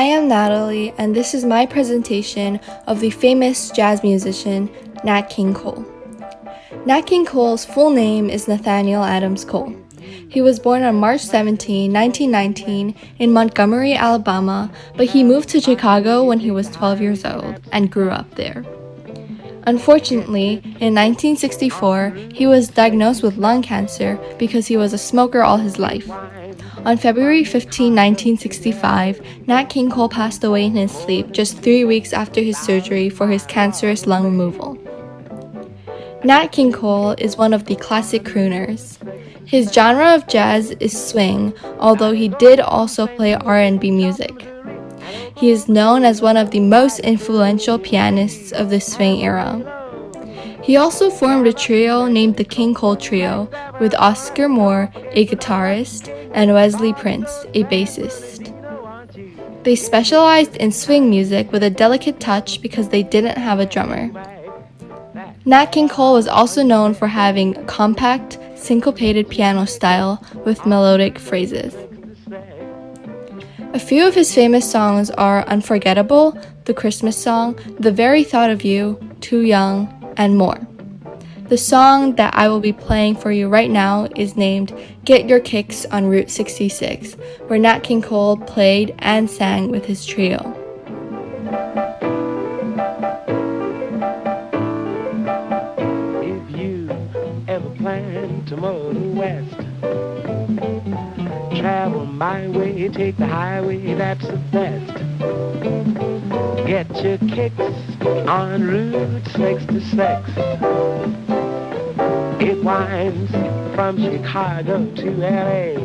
I am Natalie, and this is my presentation of the famous jazz musician Nat King Cole. Nat King Cole's full name is Nathaniel Adams Cole. He was born on March 17, 1919, in Montgomery, Alabama, but he moved to Chicago when he was 12 years old and grew up there. Unfortunately, in 1964, he was diagnosed with lung cancer because he was a smoker all his life. On February 15, 1965, Nat King Cole passed away in his sleep just 3 weeks after his surgery for his cancerous lung removal. Nat King Cole is one of the classic crooners. His genre of jazz is swing, although he did also play R&B music. He is known as one of the most influential pianists of the swing era. He also formed a trio named the King Cole Trio with Oscar Moore, a guitarist, and Wesley Prince, a bassist. They specialized in swing music with a delicate touch because they didn't have a drummer. Nat King Cole was also known for having a compact, syncopated piano style with melodic phrases. A few of his famous songs are Unforgettable, The Christmas Song, The Very Thought of You, Too Young, and more. The song that I will be playing for you right now is named Get Your Kicks on Route 66, where Nat King Cole played and sang with his trio. If you ever plan to motor west, travel my way, take the highway, that's the best. Get your kicks on Route 66. It winds from Chicago to LA,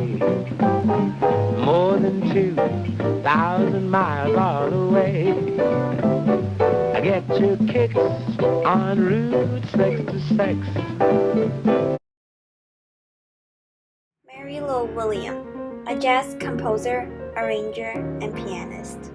more than 2,000 miles all the way. Get your kicks on Route 66. Mary Lou Williams, a jazz composer, arranger, and pianist.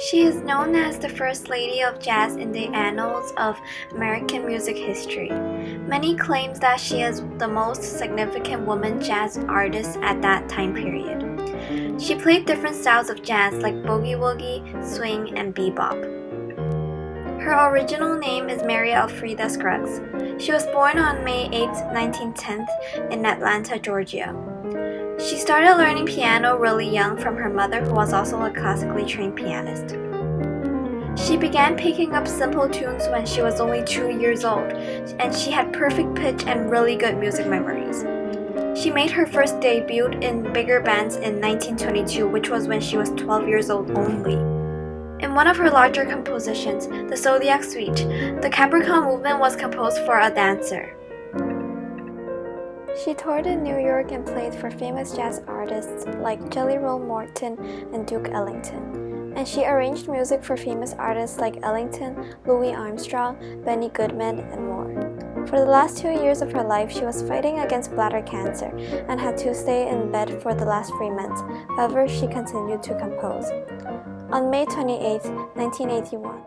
She is known as the First Lady of Jazz in the annals of American music history. Many claim that she is the most significant woman jazz artist at that time period. She played different styles of jazz like boogie-woogie, swing, and bebop. Her original name is Mary Elfrida Scruggs. She was born on May 8, 1910 in Atlanta, Georgia. She started learning piano really young from her mother, who was also a classically trained pianist. She began picking up simple tunes when she was only 2 years old, and she had perfect pitch and really good music memories. She made her first debut in bigger bands in 1922, which was when she was 12 years old only. In one of her larger compositions, the Zodiac Suite, the Capricorn movement was composed for a dancer. She toured in New York and played for famous jazz artists like Jelly Roll Morton and Duke Ellington. And she arranged music for famous artists like Ellington, Louis Armstrong, Benny Goodman, and more. For the last 2 years of her life, she was fighting against bladder cancer and had to stay in bed for the last 3 months. However, she continued to compose. On May 28, 1981,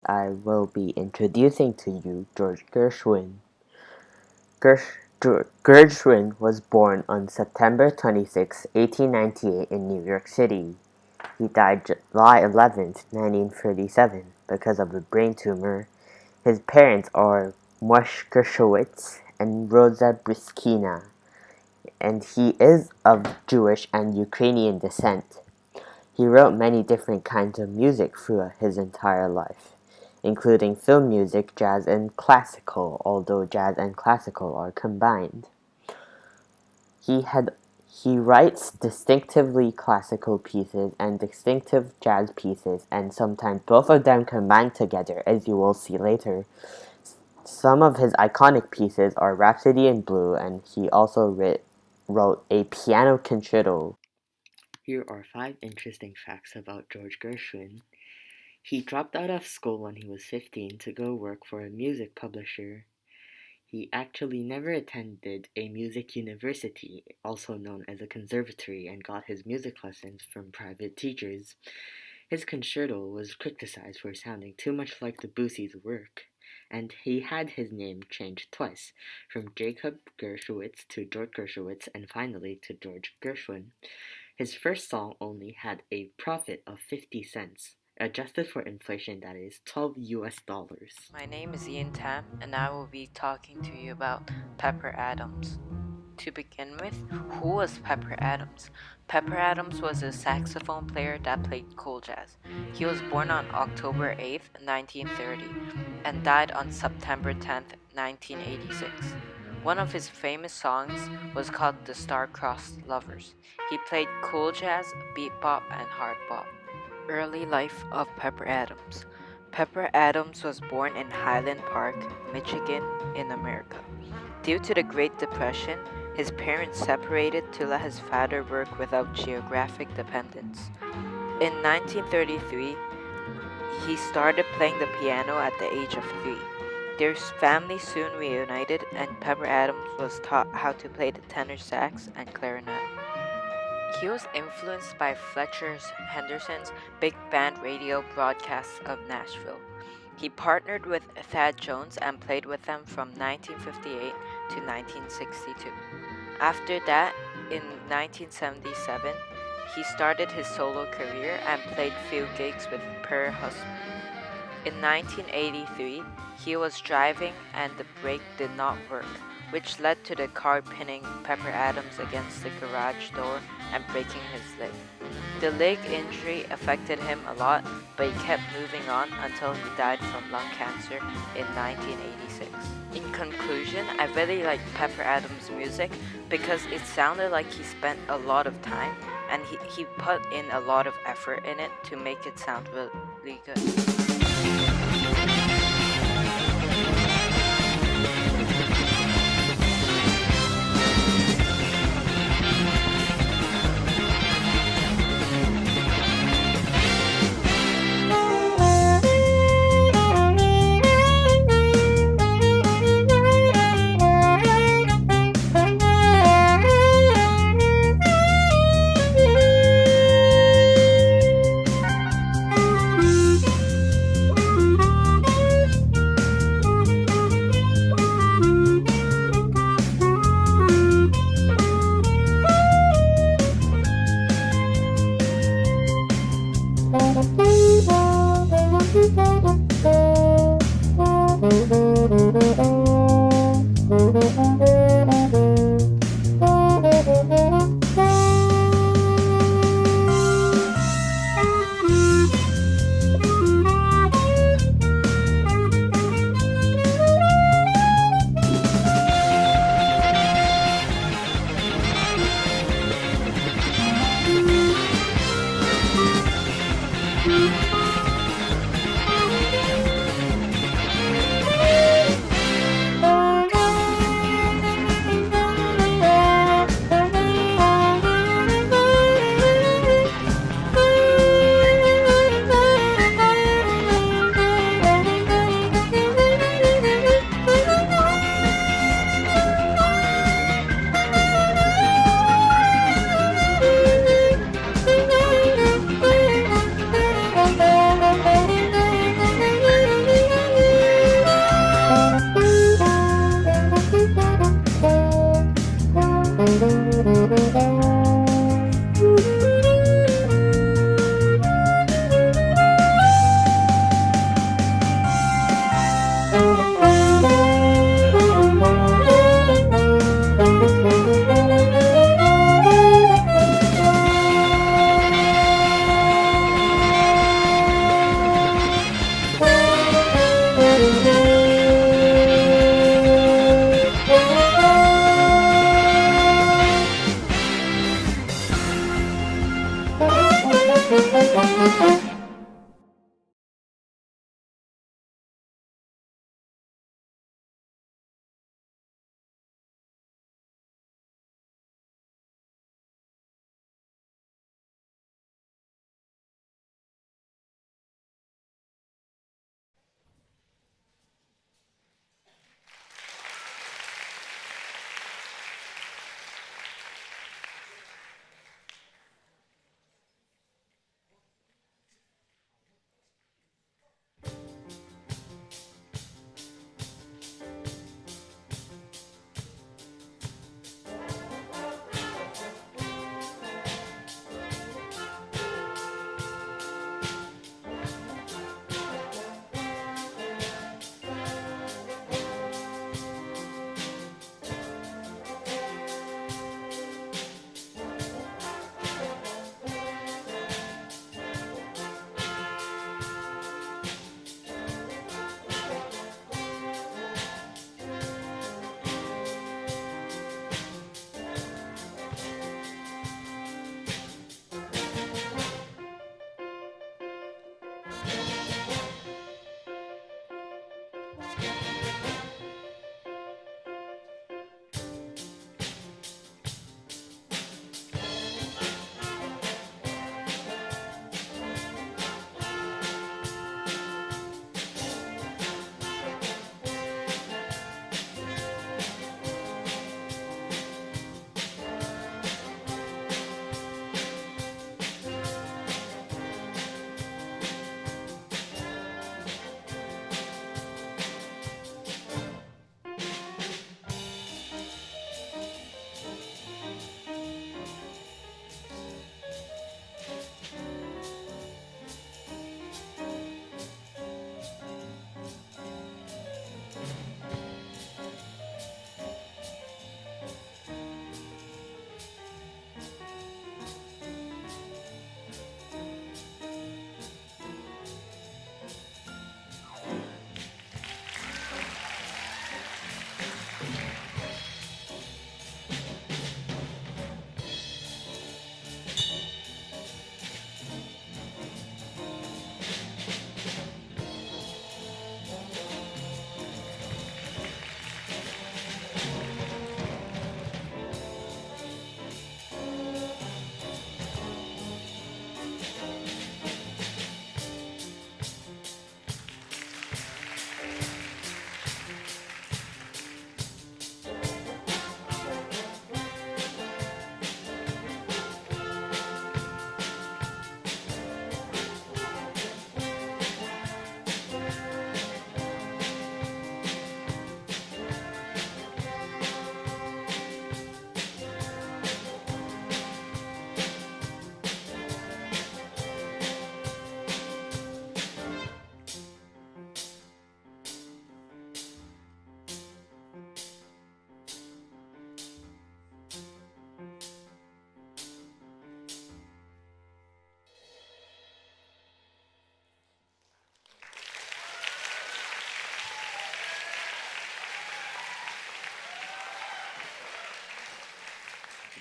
I will be introducing to you George Gershwin. Gershwin was born on September 26, 1898 in New York City. He died July 11, 1937 because of a brain tumor. His parents are Mosh Gershowitz and Rosa Briskina, and he is of Jewish and Ukrainian descent. He wrote many different kinds of music throughout his entire life, including film music, jazz, and classical, although jazz and classical are combined. He writes distinctively classical pieces and distinctive jazz pieces, and sometimes both of them combined together, as you will see later. Some of his iconic pieces are Rhapsody in Blue, and he also wrote a piano concerto. Here are 5 interesting facts about George Gershwin. He dropped out of school when he was 15 to go work for a music publisher. He actually never attended a music university, also known as a conservatory, and got his music lessons from private teachers. His concerto was criticized for sounding too much like Debussy's work, and he had his name changed twice, from Jacob Gershwitz to George Gershwitz, and finally to George Gershwin. His first song only had a profit of 50 cents. Adjusted for inflation, that is $12 US. My name is Ian Tam, and I will be talking to you about Pepper Adams. To begin with, who was Pepper Adams? Pepper Adams was a saxophone player that played cool jazz. He was born on October 8, 1930, and died on September 10, 1986. One of his famous songs was called The Star-Crossed Lovers. He played cool jazz, beat bop, and hard bop. Early life of Pepper Adams. Pepper Adams was born in Highland Park, Michigan, in America. Due to the Great Depression, his parents separated to let his father work without geographic dependence. In 1933, he started playing the piano at the age of 3. Their family soon reunited, and Pepper Adams was taught how to play the tenor sax and clarinet. He was influenced by Fletcher Henderson's big band radio broadcasts of Nashville. He partnered with Thad Jones and played with them from 1958 to 1962. After that, in 1977, he started his solo career and played few gigs with Per Husby. In 1983, he was driving and the brake did not work, which led to the car pinning Pepper Adams against the garage door and breaking his leg. The leg injury affected him a lot, but he kept moving on until he died from lung cancer in 1986. In conclusion, I really like Pepper Adams' music because it sounded like he spent a lot of time and he put in a lot of effort in it to make it sound really good.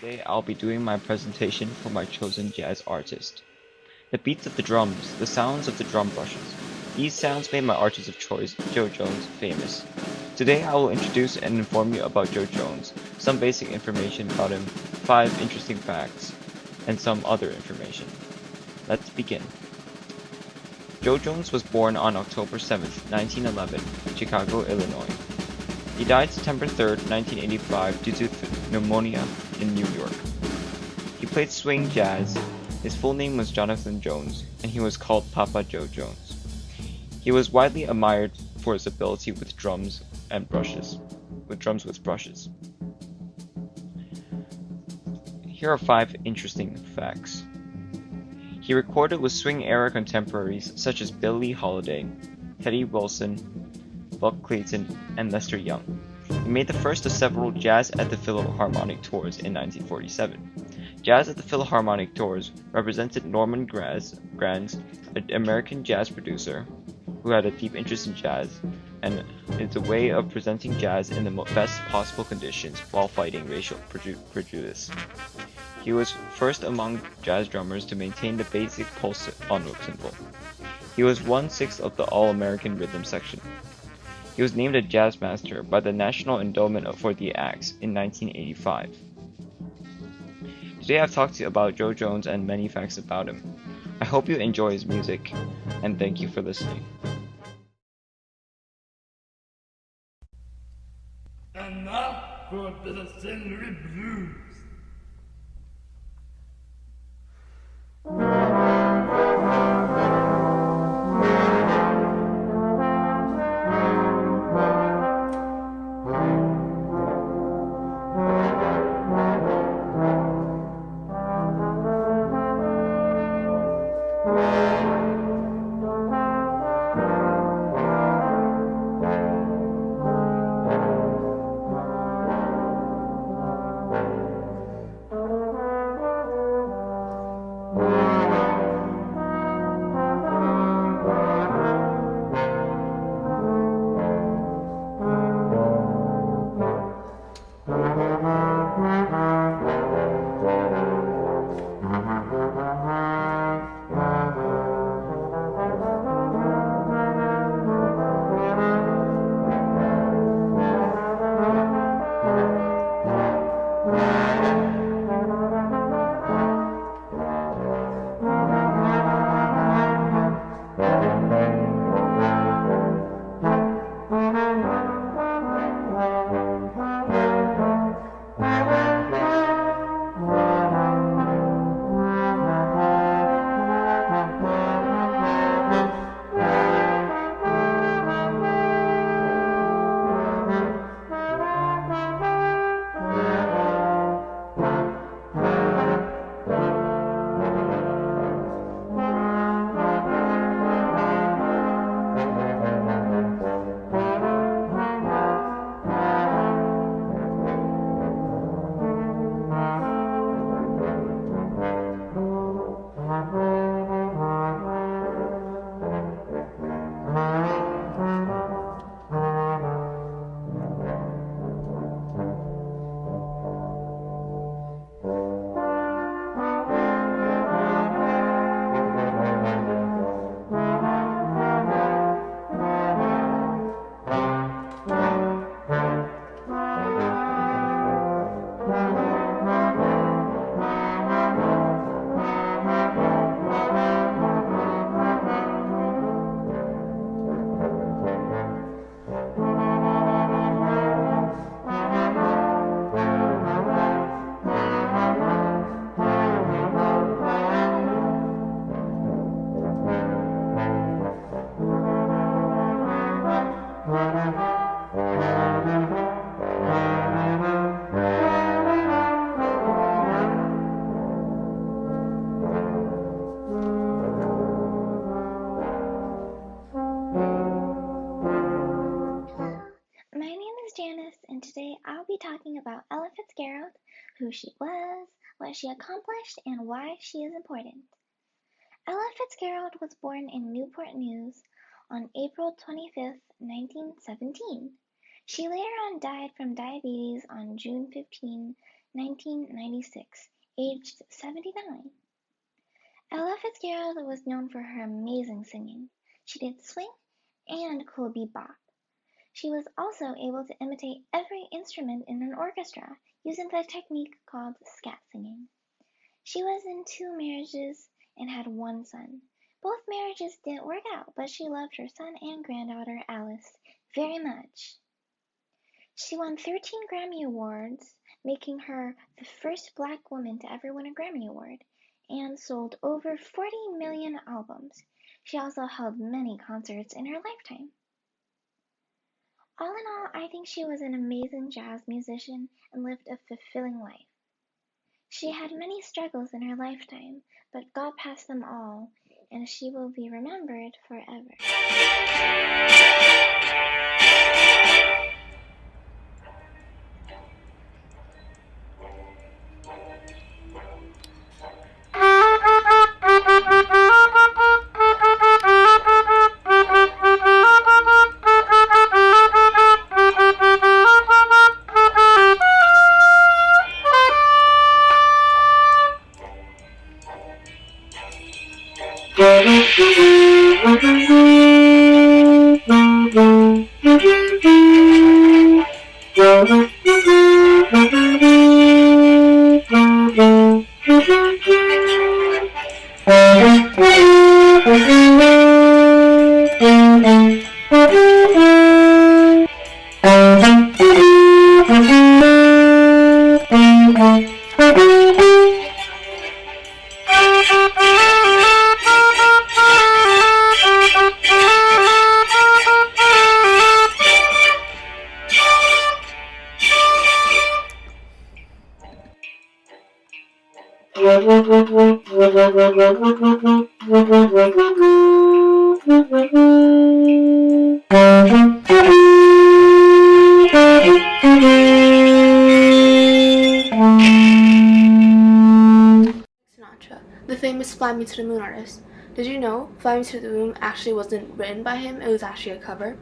Today I'll be doing my presentation for my chosen jazz artist. The beats of the drums, the sounds of the drum brushes. These sounds made my artist of choice, Joe Jones, famous. Today I will introduce and inform you about Joe Jones, some basic information about him, 5 interesting facts, and some other information. Let's begin. Joe Jones was born on October 7, 1911, in Chicago, Illinois. He died September 3, 1985 due to pneumonia in New York. He played swing jazz. His full name was Jonathan Jones, and he was called Papa Joe Jones. He was widely admired for his ability with drums with brushes. Here are 5 interesting facts. He recorded with swing-era contemporaries such as Billie Holiday, Teddy Wilson, Buck Clayton, and Lester Young. He made the first of several Jazz at the Philharmonic tours in 1947. Jazz at the Philharmonic tours represented Norman Granz, an American jazz producer who had a deep interest in jazz, and it's a way of presenting jazz in the best possible conditions while fighting racial prejudice. He was first among jazz drummers to maintain the basic pulse envelope symbol. He was 1/6 of the All-American Rhythm section. He was named a Jazz Master by the National Endowment for the Arts in 1985. Today I've talked to you about Joe Jones and many facts about him. I hope you enjoy his music, and thank you for listening. And now for a bit of scenery blues. and today I'll be talking about Ella Fitzgerald, who she was, what she accomplished, and why she is important. Ella Fitzgerald was born in Newport News on April 25, 1917. She later on died from diabetes on June 15, 1996, aged 79. Ella Fitzgerald was known for her amazing singing. She did swing and cool bebop. She was also able to imitate every instrument in an orchestra using the technique called scat singing. She was in 2 marriages and had 1 son. Both marriages didn't work out, but she loved her son and granddaughter Alice very much. She won 13 Grammy Awards, making her the first Black woman to ever win a Grammy Award, and sold over 40 million albums. She also held many concerts in her lifetime. All in all, I think she was an amazing jazz musician and lived a fulfilling life. She had many struggles in her lifetime, but got past them all, and she will be remembered forever. Sinatra, the famous Fly Me to the Moon artist. Did you know Fly Me to the Moon actually wasn't written by him, it was actually a cover?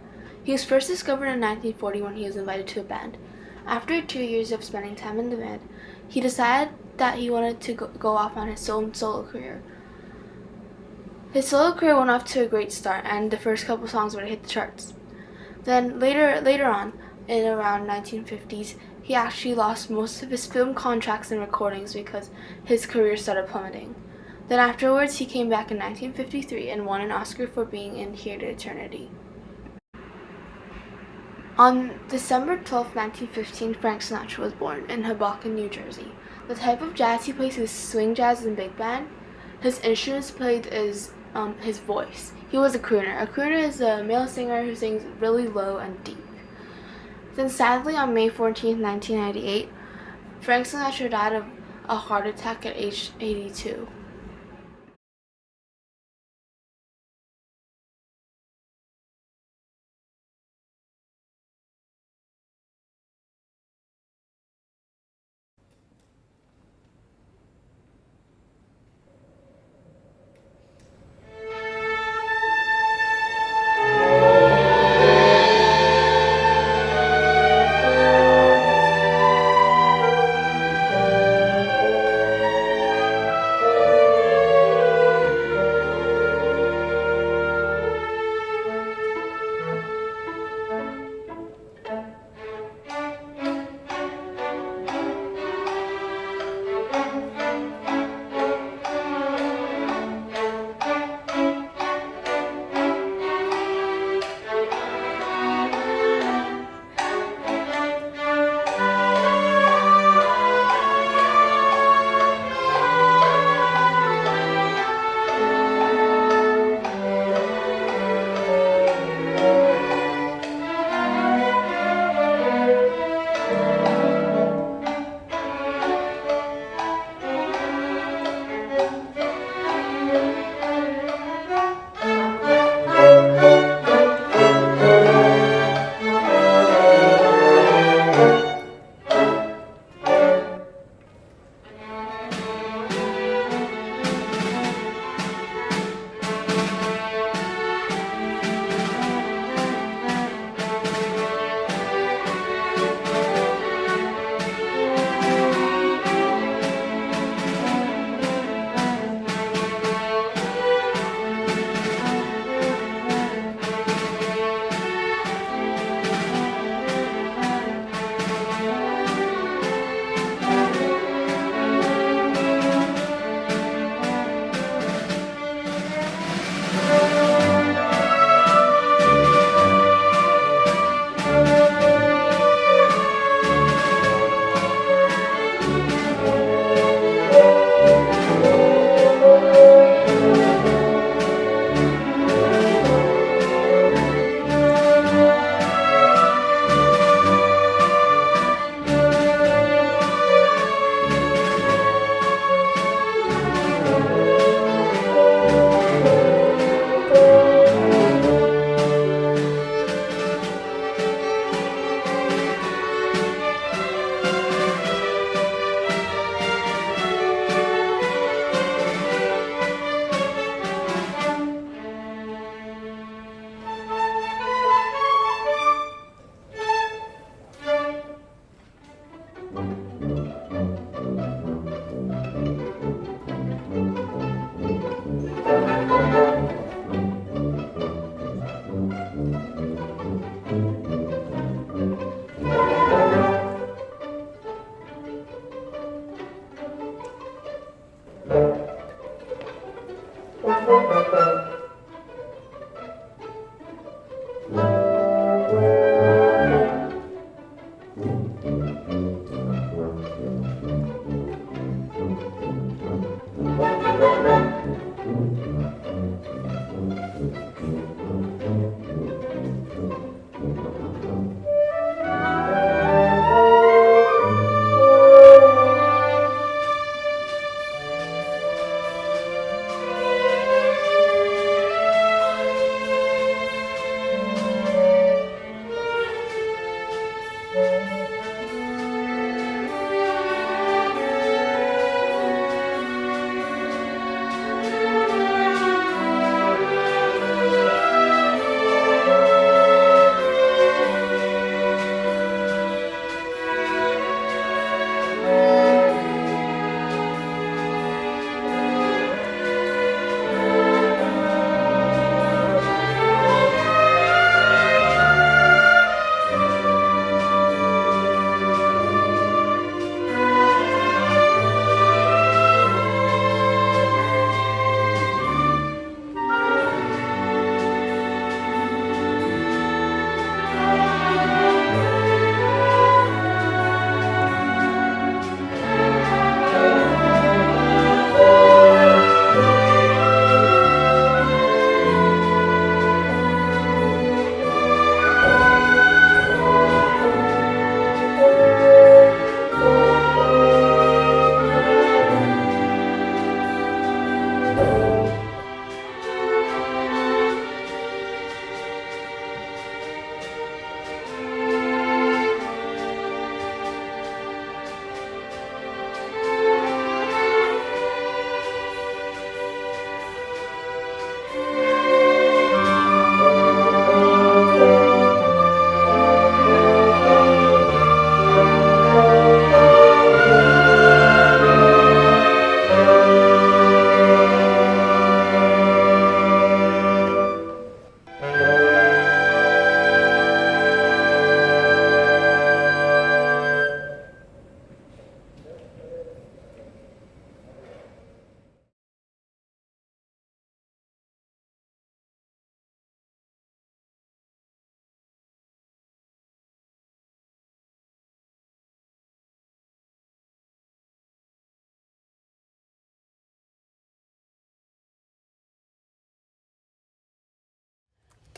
He was first discovered in 1940 when he was invited to a band. After 2 years of spending time in the band, he decided that he wanted to go off on his own solo career. His solo career went off to a great start, and the first couple songs would hit the charts. Then later on, in around 1950s, he actually lost most of his film contracts and recordings because his career started plummeting. Then afterwards, he came back in 1953 and won an Oscar for being in Here to Eternity. On December 12, 1915, Frank Sinatra was born in Hoboken, New Jersey. The type of jazz he plays is swing jazz and big band. His instruments played is his voice. He was a crooner. A crooner is a male singer who sings really low and deep. Then sadly, on May 14, 1998, Frank Sinatra died of a heart attack at age 82.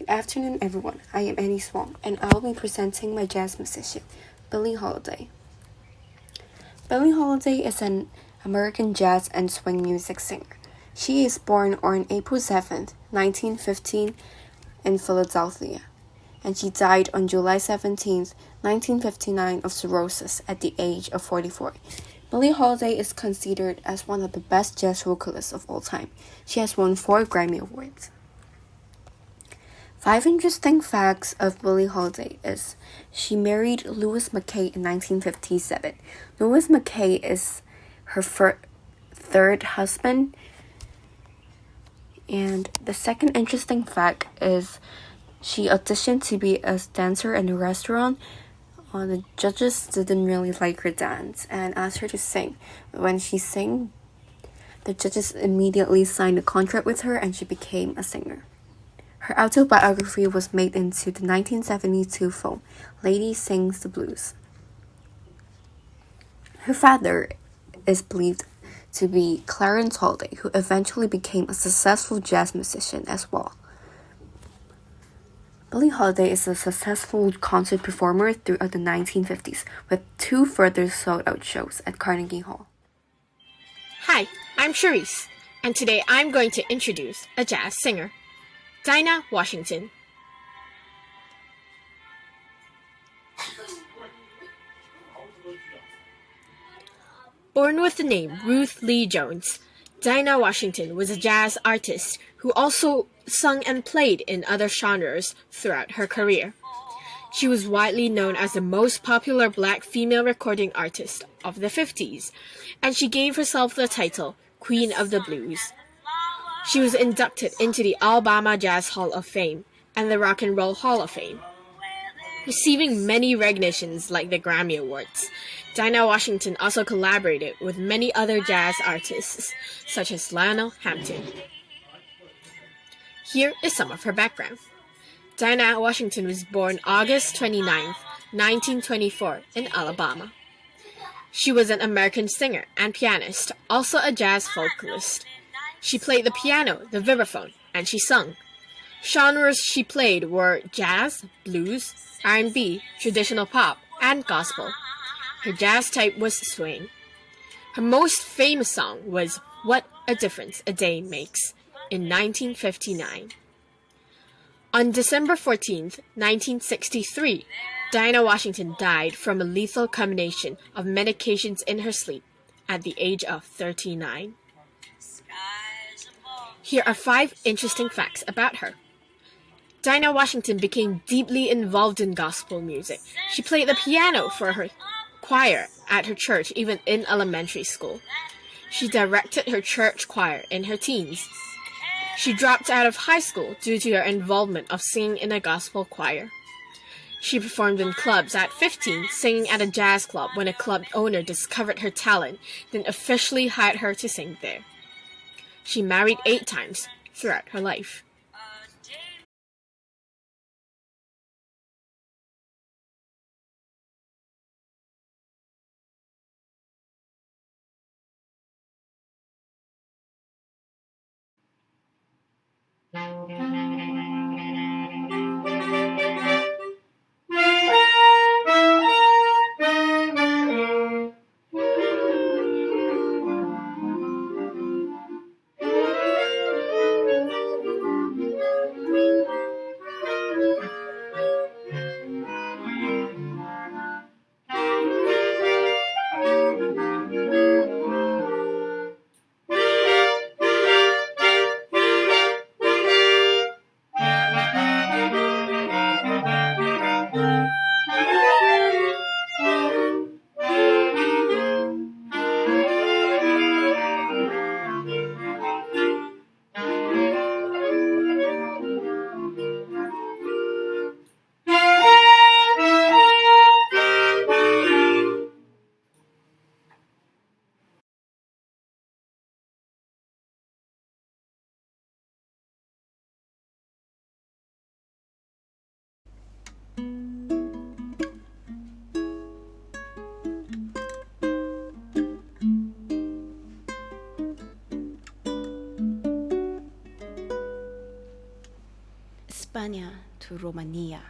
Good afternoon, everyone. I am Annie Swan, and I will be presenting my jazz musician, Billie Holiday. Billie Holiday is an American jazz and swing music singer. She is born on April 7th, 1915, in Philadelphia, and she died on July 17th, 1959, of cirrhosis at the age of 44. Billie Holiday is considered as one of the best jazz vocalists of all time. She has won 4 Grammy Awards. 5 interesting facts of Billie Holiday is she married Louis Mackay in 1957. Louis Mackay is her third husband. And the second interesting fact is she auditioned to be a dancer in a restaurant. The judges didn't really like her dance and asked her to sing. When she sang, the judges immediately signed a contract with her and she became a singer. Her autobiography was made into the 1972 film, Lady Sings the Blues. Her father is believed to be Clarence Holiday, who eventually became a successful jazz musician as well. Billie Holiday is a successful concert performer throughout the 1950s, with 2 further sold-out shows at Carnegie Hall. Hi, I'm Charisse, and today I'm going to introduce a jazz singer, Dinah Washington. Born with the name Ruth Lee Jones, Dinah Washington was a jazz artist who also sung and played in other genres throughout her career. She was widely known as the most popular black female recording artist of the 50s, and she gave herself the title Queen of the Blues. She was inducted into the Alabama Jazz Hall of Fame and the Rock and Roll Hall of Fame. Receiving many recognitions like the Grammy Awards, Dinah Washington also collaborated with many other jazz artists, such as Lionel Hampton. Here is some of her background. Dinah Washington was born August 29, 1924, in Alabama. She was an American singer and pianist, also a jazz vocalist. She played the piano, the vibraphone, and she sung. Genres she played were jazz, blues, R&B, traditional pop, and gospel. Her jazz type was swing. Her most famous song was What a Difference a Day Makes in 1959. On December 14, 1963, Dinah Washington died from a lethal combination of medications in her sleep at the age of 39. Here are 5 interesting facts about her. Dinah Washington became deeply involved in gospel music. She played the piano for her choir at her church even in elementary school. She directed her church choir in her teens. She dropped out of high school due to her involvement of singing in a gospel choir. She performed in clubs at 15, singing at a jazz club when a club owner discovered her talent, then officially hired her to sing there. She married 8 times throughout her life. Hispania to Romania.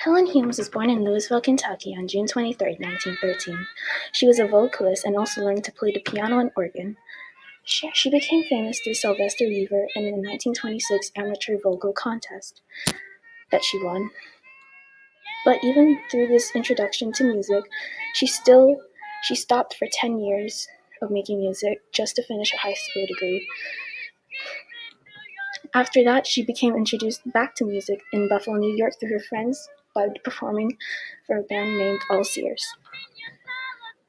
Helen Humes was born in Louisville, Kentucky on June 23, 1913. She was a vocalist and also learned to play the piano and organ. She became famous through Sylvester Weaver and in the 1926 amateur vocal contest that she won. But even through this introduction to music, she stopped for 10 years of making music just to finish a high school degree. After that, she became introduced back to music in Buffalo, New York through her friends by performing for a band named All Sears.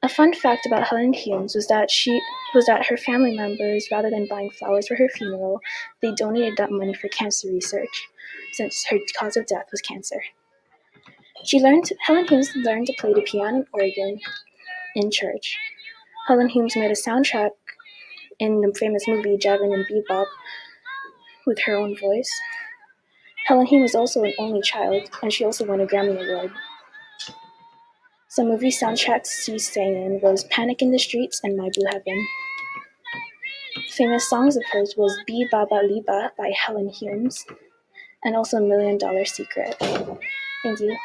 A fun fact about Helen Humes was that her family members, rather than buying flowers for her funeral, they donated that money for cancer research, since her cause of death was cancer. Helen Humes learned to play the piano and organ in church. Helen Humes made a soundtrack in the famous movie Javelin and Bebop with her own voice. Helen Humes was also an only child, and she also won a Grammy Award. Some movie soundtracks she sang in was Panic in the Streets and My Blue Heaven. Famous songs of hers was Bee Baba Liba by Helen Humes, and also $1 Million Secret. Thank you.